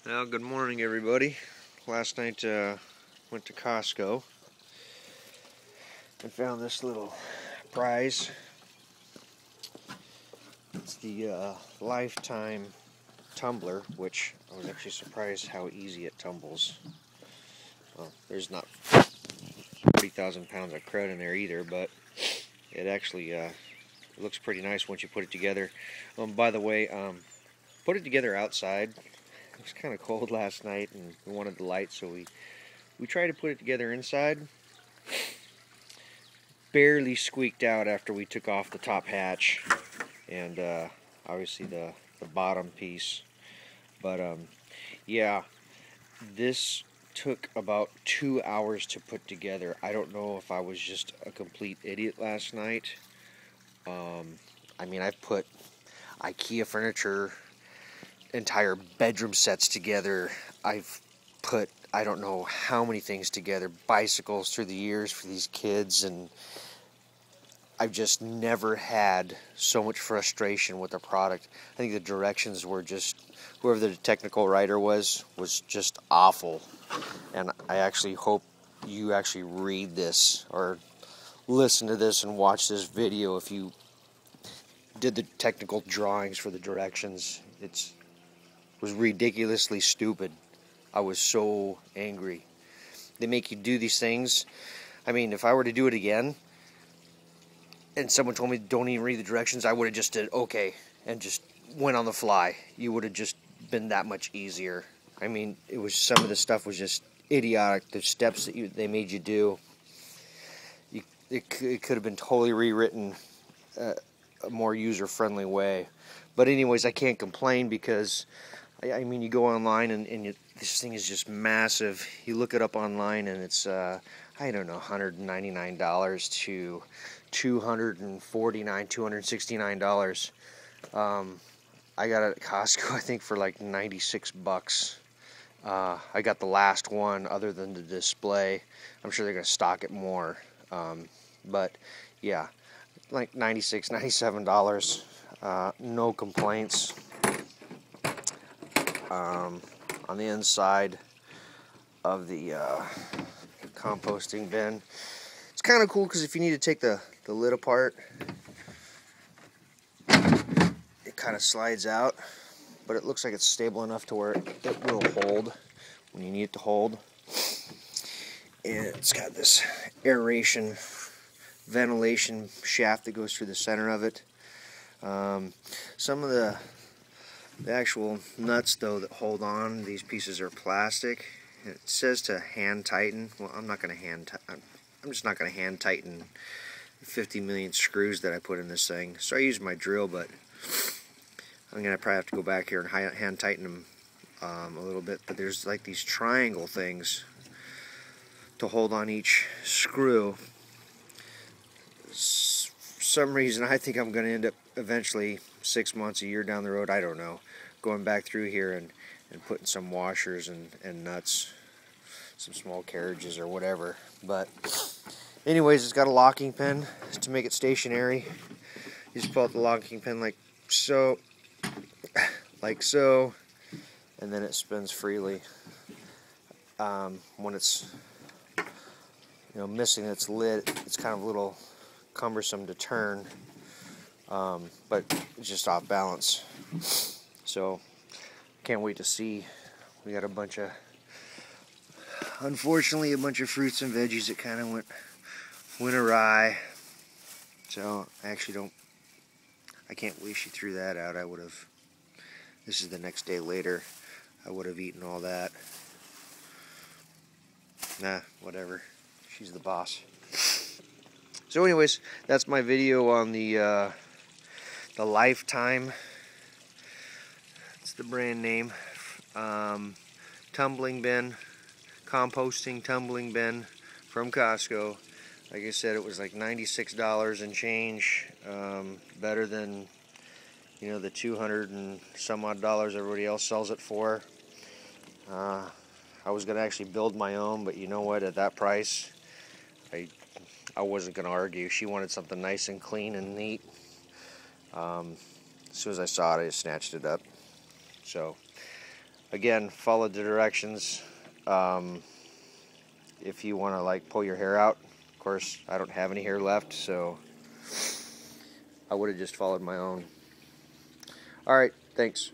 Well, good morning, everybody. Last night went to Costco and found this little prize. It's the Lifetime Tumbler, which I was actually surprised how easy it tumbles. Well, there's not 40,000 pounds of crud in there either, but it actually it looks pretty nice once you put it together. By the way, put it together outside. It was kind of cold last night and we wanted the light, so we tried to put it together inside. Barely squeaked out after we took off the top hatch and obviously the bottom piece. But yeah, this took about 2 hours to put together. I don't know if I was just a complete idiot last night. I mean, I've put IKEA furniture, entire bedroom sets together. I've put I don't know how many things together, bicycles through the years for these kids, and I've just never had so much frustration with the product. I think the directions were just, whoever the technical writer was just awful. And I actually hope you actually read this or listen to this and watch this video if you did the technical drawings for the directions. It was ridiculously stupid. I was so angry. They make you do these things. I mean, if I were to do it again and someone told me don't even read the directions, I would have just did okay and just went on the fly. You would have just been that much easier. I mean, it was, some of the stuff was just idiotic. The steps that they made you do, it could have been totally rewritten a more user-friendly way. But anyways, I can't complain because I mean, you go online and this thing is just massive. You look it up online and it's I don't know, $199 to $249, $269. I got it at Costco, I think, for like 96 bucks. I got the last one other than the display. I'm sure they're going to stock it more. But yeah, like $96, $97. No complaints. On the inside of the composting bin, it's kind of cool because if you need to take the lid apart, it kind of slides out, but it looks like it's stable enough to where it will hold when you need it to hold. And it's got this aeration ventilation shaft that goes through the center of it. Some of the actual nuts, though, that hold on, these pieces are plastic. It says to hand tighten. Well, I'm just not going to hand tighten 50 million screws that I put in this thing. So I use my drill, but I'm going to probably have to go back here and hand tighten them a little bit. But there's like these triangle things to hold on each screw. For some reason, I think I'm going to end up eventually 6 months, a year down the road, I don't know, going back through here and putting some washers and nuts, some small carriages or whatever. But anyways, it's got a locking pin to make it stationary. You just pull out the locking pin like so, and then it spins freely. When it's missing its lid, it's kind of a little cumbersome to turn. But it's just off balance. So can't wait to see. We got unfortunately a bunch of fruits and veggies that kind of went awry. So I can't believe she threw that out. This is the next day later, I would have eaten all that. Nah, whatever. She's the boss. So anyways, that's my video on the Lifetime, it's the brand name, tumbling bin, composting tumbling bin from Costco. Like I said, it was like $96 and change, better than the 200 and some odd dollars everybody else sells it for. I was going to actually build my own, but you know what, at that price, I wasn't going to argue. She wanted something nice and clean and neat. As soon as I saw it, I just snatched it up. So again, follow the directions. If you want to like pull your hair out, of course I don't have any hair left, so I would have just followed my own. Alright, thanks.